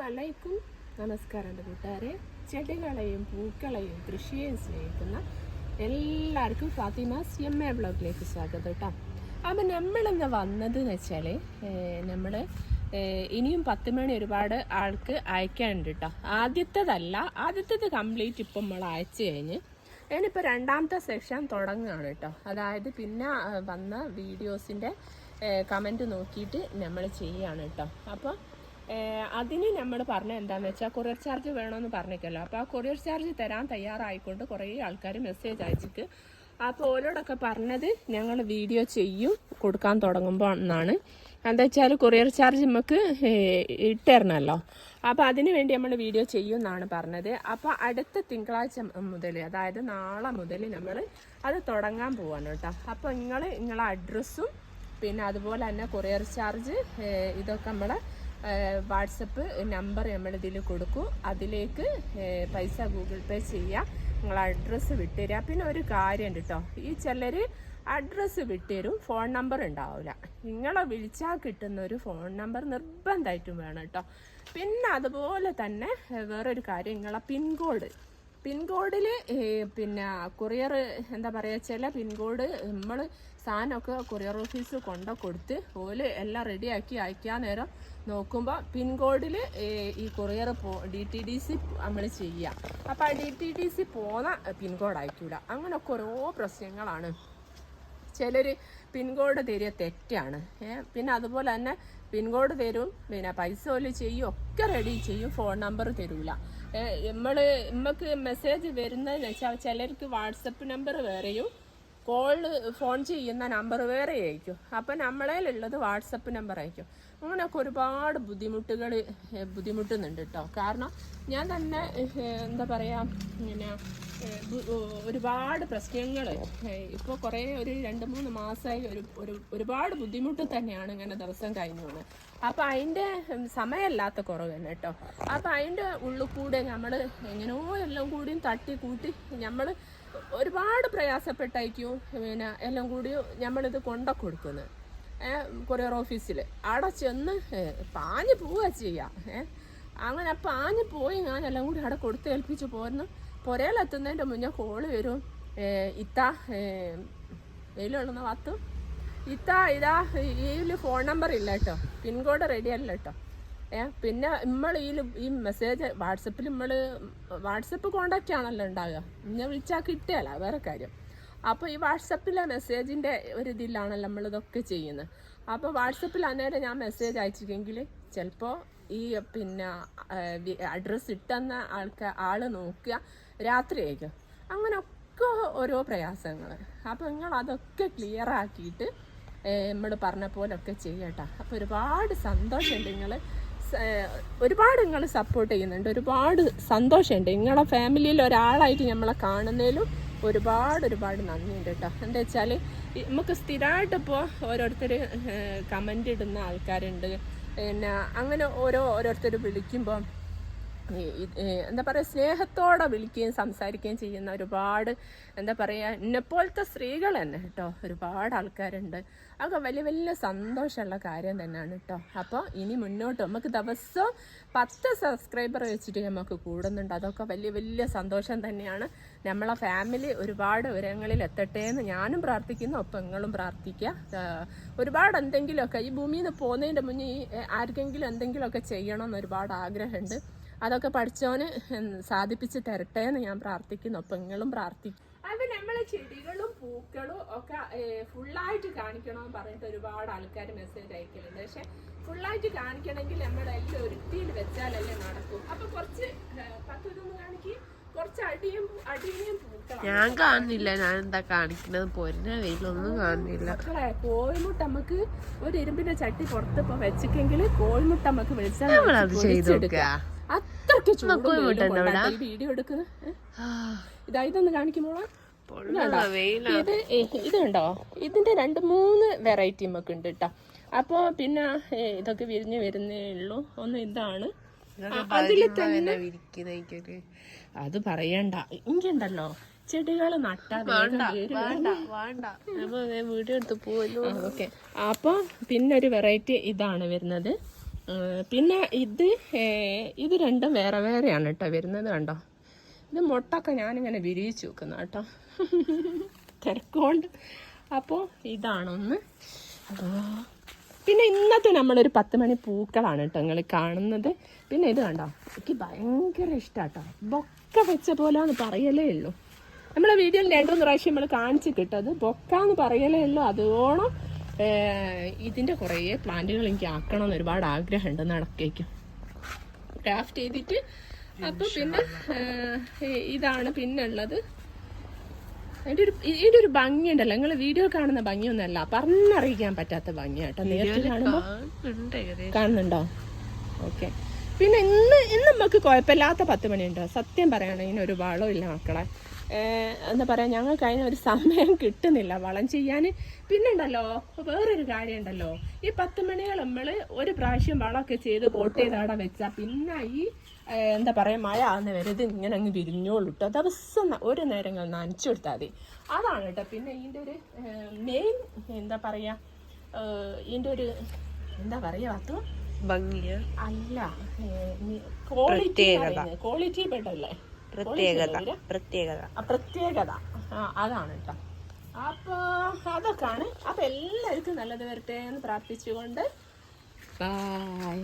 അസ്സലാമലൈക്കും. നമസ്കാരം കൂട്ടുകാരെ. ചെടികളെയും പൂക്കളെയും കൃഷിയെയും സ്നേഹിക്കുന്ന എല്ലാവർക്കും ഫാത്തിമാസ് എം.എ ബ്ലോഗിലേക്ക് സ്വാഗതം കേട്ടോ. അപ്പം നമ്മളിന്ന് വന്നതെന്ന് വെച്ചാൽ നമ്മൾ ഇനിയും 10 മണി ഒരുപാട് ആൾക്ക് അയക്കാനുണ്ട് കേട്ടോ. ആദ്യത്തേത് കംപ്ലീറ്റ് ഇപ്പം നമ്മൾ അയച്ചു കഴിഞ്ഞ് ഇനിയിപ്പോൾ രണ്ടാമത്തെ സെക്ഷൻ തുടങ്ങുകയാണ് കേട്ടോ. അതായത് പിന്നെ വന്ന വീഡിയോസിൻ്റെ കമൻറ്റ് നോക്കിയിട്ട് നമ്മൾ ചെയ്യുകയാണ് കേട്ടോ. അപ്പോൾ അതിന് നമ്മൾ പറഞ്ഞ എന്താണെന്ന് വെച്ചാൽ കൊറിയർ ചാർജ് വേണമെന്ന് പറഞ്ഞേക്കല്ലോ. അപ്പോൾ ആ കൊറിയർ ചാർജ് തരാൻ തയ്യാറായിക്കൊണ്ട് കുറേ ആൾക്കാർ മെസ്സേജ് അയച്ചിട്ട് അപ്പോൾ ഓരോടൊക്കെ പറഞ്ഞത് ഞങ്ങൾ വീഡിയോ ചെയ്യും കൊടുക്കാൻ തുടങ്ങുമ്പോൾ എന്നാണ്. എന്താ വെച്ചാൽ കൊറിയർ ചാർജ് നമുക്ക് ഇട്ടുതരണമല്ലോ. അപ്പോൾ അതിന് വേണ്ടി നമ്മൾ വീഡിയോ ചെയ്യും എന്നാണ് പറഞ്ഞത്. അപ്പോൾ അടുത്ത തിങ്കളാഴ്ച മുതൽ, അതായത് നാളെ മുതൽ നമ്മൾ അത് തുടങ്ങാൻ പോവാണ് കേട്ടോ. അപ്പോൾ നിങ്ങളെ അഡ്രസ്സും പിന്നെ അതുപോലെ തന്നെ കൊറിയർ ചാർജ് ഇതൊക്കെ നമ്മളെ വാട്സപ്പ് നമ്പർ നമ്മളിതിൽ കൊടുക്കും. അതിലേക്ക് പൈസ ഗൂഗിൾ പേ ചെയ്യുക, നിങ്ങൾ അഡ്രസ്സ് വിട്ടുതരിക. പിന്നെ ഒരു കാര്യമുണ്ട് കേട്ടോ, ഈ ചിലർ അഡ്രസ്സ് വിട്ടുതരും, ഫോൺ നമ്പർ ഉണ്ടാവില്ല. നിങ്ങളെ വിളിച്ചാൽ കിട്ടുന്ന ഒരു ഫോൺ നമ്പർ നിർബന്ധമായിട്ടും വേണം കേട്ടോ. പിന്നെ അതുപോലെ തന്നെ വേറൊരു കാര്യം, നിങ്ങളെ പിൻകോഡിൽ പിന്നെ കൊറിയർ എന്താ പറയുക, ചില പിൻകോഡ് നമ്മൾ സാധനമൊക്കെ കൊറിയർ ഓഫീസ് കൊടുത്ത് ഓല് എല്ലാം റെഡിയാക്കി അയക്കാൻ നേരം നോക്കുമ്പോൾ പിൻകോഡിൽ ഈ കൊറിയർ DTDC നമ്മൾ ചെയ്യുക. അപ്പോൾ ആ DTDC പോകുന്ന പിൻകോഡ് അയക്കൂല. അങ്ങനെയൊക്കെ ഓരോ പ്രശ്നങ്ങളാണ്. ചിലർ പിൻകോഡ് തരിക തെറ്റാണ്. പിന്നെ അതുപോലെ തന്നെ പിൻകോഡ് തരും, പിന്നെ പൈസ ഓല് ചെയ്യും, ഒക്കെ റെഡി ചെയ്യും, ഫോൺ നമ്പർ തരൂല. നമുക്ക് മെസ്സേജ് വരുന്നതെന്ന് വെച്ചാൽ ചിലർക്ക് വാട്സപ്പ് നമ്പർ വേറെയും ഫോൺ ചെയ്യുന്ന നമ്പർ വേറെ ആയിരിക്കും. അപ്പം നമ്മളേലുള്ളത് വാട്സപ്പ് നമ്പർ ആയിരിക്കും. അങ്ങനെയൊക്കെ ഒരുപാട് ബുദ്ധിമുട്ടുന്നുണ്ട് കേട്ടോ. കാരണം ഞാൻ തന്നെ എന്താ പറയുക, ഇങ്ങനെ ഒരുപാട് പ്രശ്നങ്ങൾ ഇപ്പോൾ കുറേ ഒരു 2-3 മാസമായി ഒരുപാട് ബുദ്ധിമുട്ട് തന്നെയാണ് ഇങ്ങനെ ദിവസം കഴിഞ്ഞു പോകുന്നത്. അപ്പം അതിൻ്റെ സമയമല്ലാത്ത കുറവ് തന്നെ കേട്ടോ. അപ്പം അതിൻ്റെ ഉള്ളിൽ കൂടെ നമ്മൾ എങ്ങനെയോ എല്ലാം കൂടിയും തട്ടി കൂട്ടി നമ്മൾ ഒരുപാട് പ്രയാസപ്പെട്ടായിരിക്കും പിന്നെ എല്ലാം കൂടി നമ്മളിത് കൊടുക്കുന്നത് കൊറിയർ ഓഫീസിൽ. അവിടെ ചെന്ന് പാഞ്ഞ് പോവുക ചെയ്യാം. അങ്ങനെ പാഞ്ഞ് പോയി ഞാൻ എല്ലാം കൂടി അവിടെ കൊടുത്തേൽപ്പിച്ച് പോരുന്നു. പുരയിലെത്തുന്നതിൻ്റെ മുന്നേ കോള് വരും, വെയിലുള്ളുന്ന വാത്തു ഇതാ ഇതിൽ ഫോൺ നമ്പർ ഇല്ല കേട്ടോ, പിൻകോഡ് റെഡി അല്ല കേട്ടോ. പിന്നെ നമ്മൾ ഈ മെസ്സേജ് വാട്സപ്പ് കോണ്ടാക്റ്റ് ആണല്ലോ ഉണ്ടാകുക, ഇന്നെ വിളിച്ചാൽ കിട്ടുകയല്ല, വേറെ കാര്യം. അപ്പോൾ ഈ വാട്സപ്പിലെ മെസ്സേജിൻ്റെ ഒരു ഇതിലാണല്ലോ നമ്മളിതൊക്കെ ചെയ്യുന്നത്. അപ്പോൾ വാട്സപ്പിൽ അന്നേരം ഞാൻ മെസ്സേജ് അയച്ചിട്ടെങ്കിൽ ചിലപ്പോൾ ഈ പിന്നെ അഡ്രസ്സ് ഇട്ടെന്ന ആൾ നോക്കുക രാത്രി ആയിരിക്കും. അങ്ങനെയൊക്കെ ഓരോ പ്രയാസങ്ങൾ. അപ്പോൾ നിങ്ങൾ അതൊക്കെ ക്ലിയർ ആക്കിയിട്ട് നമ്മൾ പറഞ്ഞ പോലൊക്കെ ചെയ്യട്ടോ. അപ്പോൾ ഒരുപാട് സന്തോഷമുണ്ട്, ഒരുപാട് നിങ്ങൾ സപ്പോർട്ട് ചെയ്യുന്നുണ്ട്, ഒരുപാട് സന്തോഷമുണ്ട്. നിങ്ങളെ ഫാമിലിയിൽ ഒരാളായിട്ട് നമ്മളെ കാണുന്നതിലും ഒരുപാട് നന്ദിയുണ്ട് കേട്ടോ. എന്താ വെച്ചാൽ നമുക്ക് സ്ഥിരമായിട്ടിപ്പോൾ ഓരോരുത്തർ കമൻ്റ് ഇടുന്ന ആൾക്കാരുണ്ട്. പിന്നെ അങ്ങനെ ഓരോരുത്തർ വിളിക്കുമ്പോൾ എന്താ പറയുക, സ്നേഹത്തോടെ വിളിക്കുകയും സംസാരിക്കുകയും ചെയ്യുന്ന ഒരുപാട് എന്താ പറയുക എന്നെപ്പോലത്തെ സ്ത്രീകൾ തന്നെ കേട്ടോ ഒരുപാട് ആൾക്കാരുണ്ട്. അതൊക്കെ വലിയ സന്തോഷമുള്ള കാര്യം തന്നെയാണ് കേട്ടോ. അപ്പോൾ ഇനി മുന്നോട്ട് നമുക്ക് ദിവസവും 10 സബ്സ്ക്രൈബർ വെച്ചിട്ട് നമുക്ക് കൂടുന്നുണ്ട്. അതൊക്കെ വലിയ സന്തോഷം തന്നെയാണ്. നമ്മളെ ഫാമിലി ഒരുപാട് ഉയരങ്ങളിൽ എത്തട്ടെ എന്ന് ഞാനും പ്രാർത്ഥിക്കുന്നു, ഒപ്പം നിങ്ങളും പ്രാർത്ഥിക്കുക. ഒരുപാട് എന്തെങ്കിലുമൊക്കെ ഈ ഭൂമിയിൽ നിന്ന് പോകുന്നതിൻ്റെ മുന്നേ ആർക്കെങ്കിലും എന്തെങ്കിലുമൊക്കെ ചെയ്യണമെന്ന് ഒരുപാട് ആഗ്രഹമുണ്ട്. അതൊക്കെ പഠിച്ചവന് സാധിപ്പിച്ച് തരട്ടെ എന്ന് ഞാൻ പ്രാർത്ഥിക്കുന്നു, ഒപ്പം നിങ്ങളും പ്രാർത്ഥിക്കും. അത് നമ്മളെ ചെടികളും പൂക്കളും ഒക്കെ ഫുള്ളായിട്ട് കാണിക്കണമെന്ന് പറഞ്ഞിട്ട് ഒരുപാട് ആൾക്കാർ മെസ്സേജ് അയക്കലുണ്ട്. പക്ഷെ ഫുള്ളായിട്ട് കാണിക്കണമെങ്കിൽ നമ്മളെല്ലാം ഒരുത്തിയിൽ വെച്ചാലല്ലേ നടക്കും. അപ്പൊ കുറച്ച് 10 കാണിക്കും, കുറച്ച് അടിയും പൂക്കളും ഞാൻ കാണുന്നില്ല. ഞാൻ എന്താ കാണിക്കുന്നത്, പോരുന്ന വെയിലൊന്നും കാണുന്നില്ല. കോഴിമുട്ട നമുക്ക് ഒരു ഇരുമ്പിന്റെ ചട്ടി പുറത്ത് ഇപ്പൊ വെച്ചിട്ടെങ്കിൽ കോഴിമുട്ട നമുക്ക് വെളിച്ചെടുക്കുക. അത്രയ്ക്ക് വീഡിയോ എടുക്കുന്നത് ഇതൊന്ന് കാണിക്കുമ്പോളാ ഇതുണ്ടോ, ഇതിന്റെ 2-3 വെറൈറ്റി നമുക്ക് ഉണ്ട് കേട്ടോ. അപ്പോൾ പിന്നെ ഇതൊക്കെ വിരിഞ്ഞ് വരുന്നേ ഉള്ളൂ. ഒന്ന് ഇതാണ്, അതിൽ തന്നെ അത് പറയണ്ട. ഇങ്ങുണ്ടല്ലോ ചെടികൾ നട്ടാ വീഡിയോ എടുത്ത് പോലും. ഓക്കെ. അപ്പോൾ പിന്നെ ഒരു വെറൈറ്റി ഇതാണ് വരുന്നത്. പിന്നെ ഇത് രണ്ടും വേറെ വേറെയാണ് കേട്ടോ വരുന്നത്. കണ്ടോ, ഇത് മുട്ടൊക്കെ ഞാനിങ്ങനെ വിരിയിച്ച് വെക്കുന്ന കേട്ടോ തിരക്കുകൊണ്ട്. അപ്പോൾ ഇതാണൊന്ന്. പിന്നെ ഇന്നത്തെ നമ്മളൊരു 10 മണി പൂക്കളാണ് കേട്ടോ നിങ്ങൾ കാണുന്നത്. പിന്നെ ഇത് കണ്ടോ, എനിക്ക് ഭയങ്കര ഇഷ്ടമാട്ടോ. ബൊക്ക വെച്ച പോലാന്ന് പറയലേ ഉള്ളൂ. നമ്മളെ വീഡിയോയിൽ 2-3 പ്രാവശ്യം നമ്മൾ കാണിച്ച് കിട്ടത് ബൊക്കാന്ന് പറയലേ ഉള്ളൂ. അതോണം ഇതിൻ്റെ കുറേ പ്ലാന്റുകൾ എനിക്ക് ആക്കണമെന്ന് ഒരുപാട് ആഗ്രഹമുണ്ട് നടക്കേക്കും ക്രാഫ്റ്റ് ചെയ്തിട്ട്. അപ്പോൾ പിന്നെ ഇതാണ് പിന്നെ ഉള്ളത്. ഇതിൻ്റെ ഒരു ഭംഗിയുണ്ടല്ലോ, നിങ്ങൾ വീഡിയോ കാണുന്ന ഭംഗിയൊന്നുമല്ല, പറഞ്ഞറിയിക്കാൻ പറ്റാത്ത ഭംഗിയാട്ടോ നേരിട്ട് കാണുമ്പോൾ. കാണുന്നുണ്ടോ? ഓക്കെ. പിന്നെ ഇന്ന് നമുക്ക് കുഴപ്പമില്ലാത്ത 10 മണിയുണ്ടോ. സത്യം പറയുകയാണെങ്കിൽ ഒരു വളമില്ല മക്കളെ. എന്താ പറയുക, ഞങ്ങൾക്ക് അതിനൊരു സമയം കിട്ടുന്നില്ല വളം ചെയ്യാൻ. പിന്നെ ഉണ്ടല്ലോ വേറൊരു കാര്യം ഉണ്ടല്ലോ, ഈ 10 മണികൾ നമ്മൾ ഒരു പ്രാവശ്യം വളമൊക്കെ ചെയ്ത് പോട്ട് ചെയ്ത് അവിടെ വെച്ചാൽ പിന്നെ ഈ എന്താ പറയുക മഴ ആകുന്ന വരെ ഇത് ഇങ്ങനെ അങ്ങ് വിരിഞ്ഞോളൂ കേട്ടോ. ദിവസം ഒരു നേരങ്ങൾ നനച്ചു കൊടുത്താൽ മതി. അതാണ് കേട്ടോ. പിന്നെ ഇതിൻ്റെ ഒരു മെയിൻ എന്താ പറയുക, ഇതിൻ്റെ ഒരു എന്താ പറയുക അത് ഭംഗിയ അല്ല, ക്വാളിറ്റി ബെഡല്ലേ, പ്രത്യേകത അതാണ് കേട്ടോ. അപ്പൊ അതൊക്കെയാണ്. അപ്പൊ എല്ലാവർക്കും നല്ലത് വരട്ടെ എന്ന് പ്രാർത്ഥിച്ചുകൊണ്ട് ബൈ.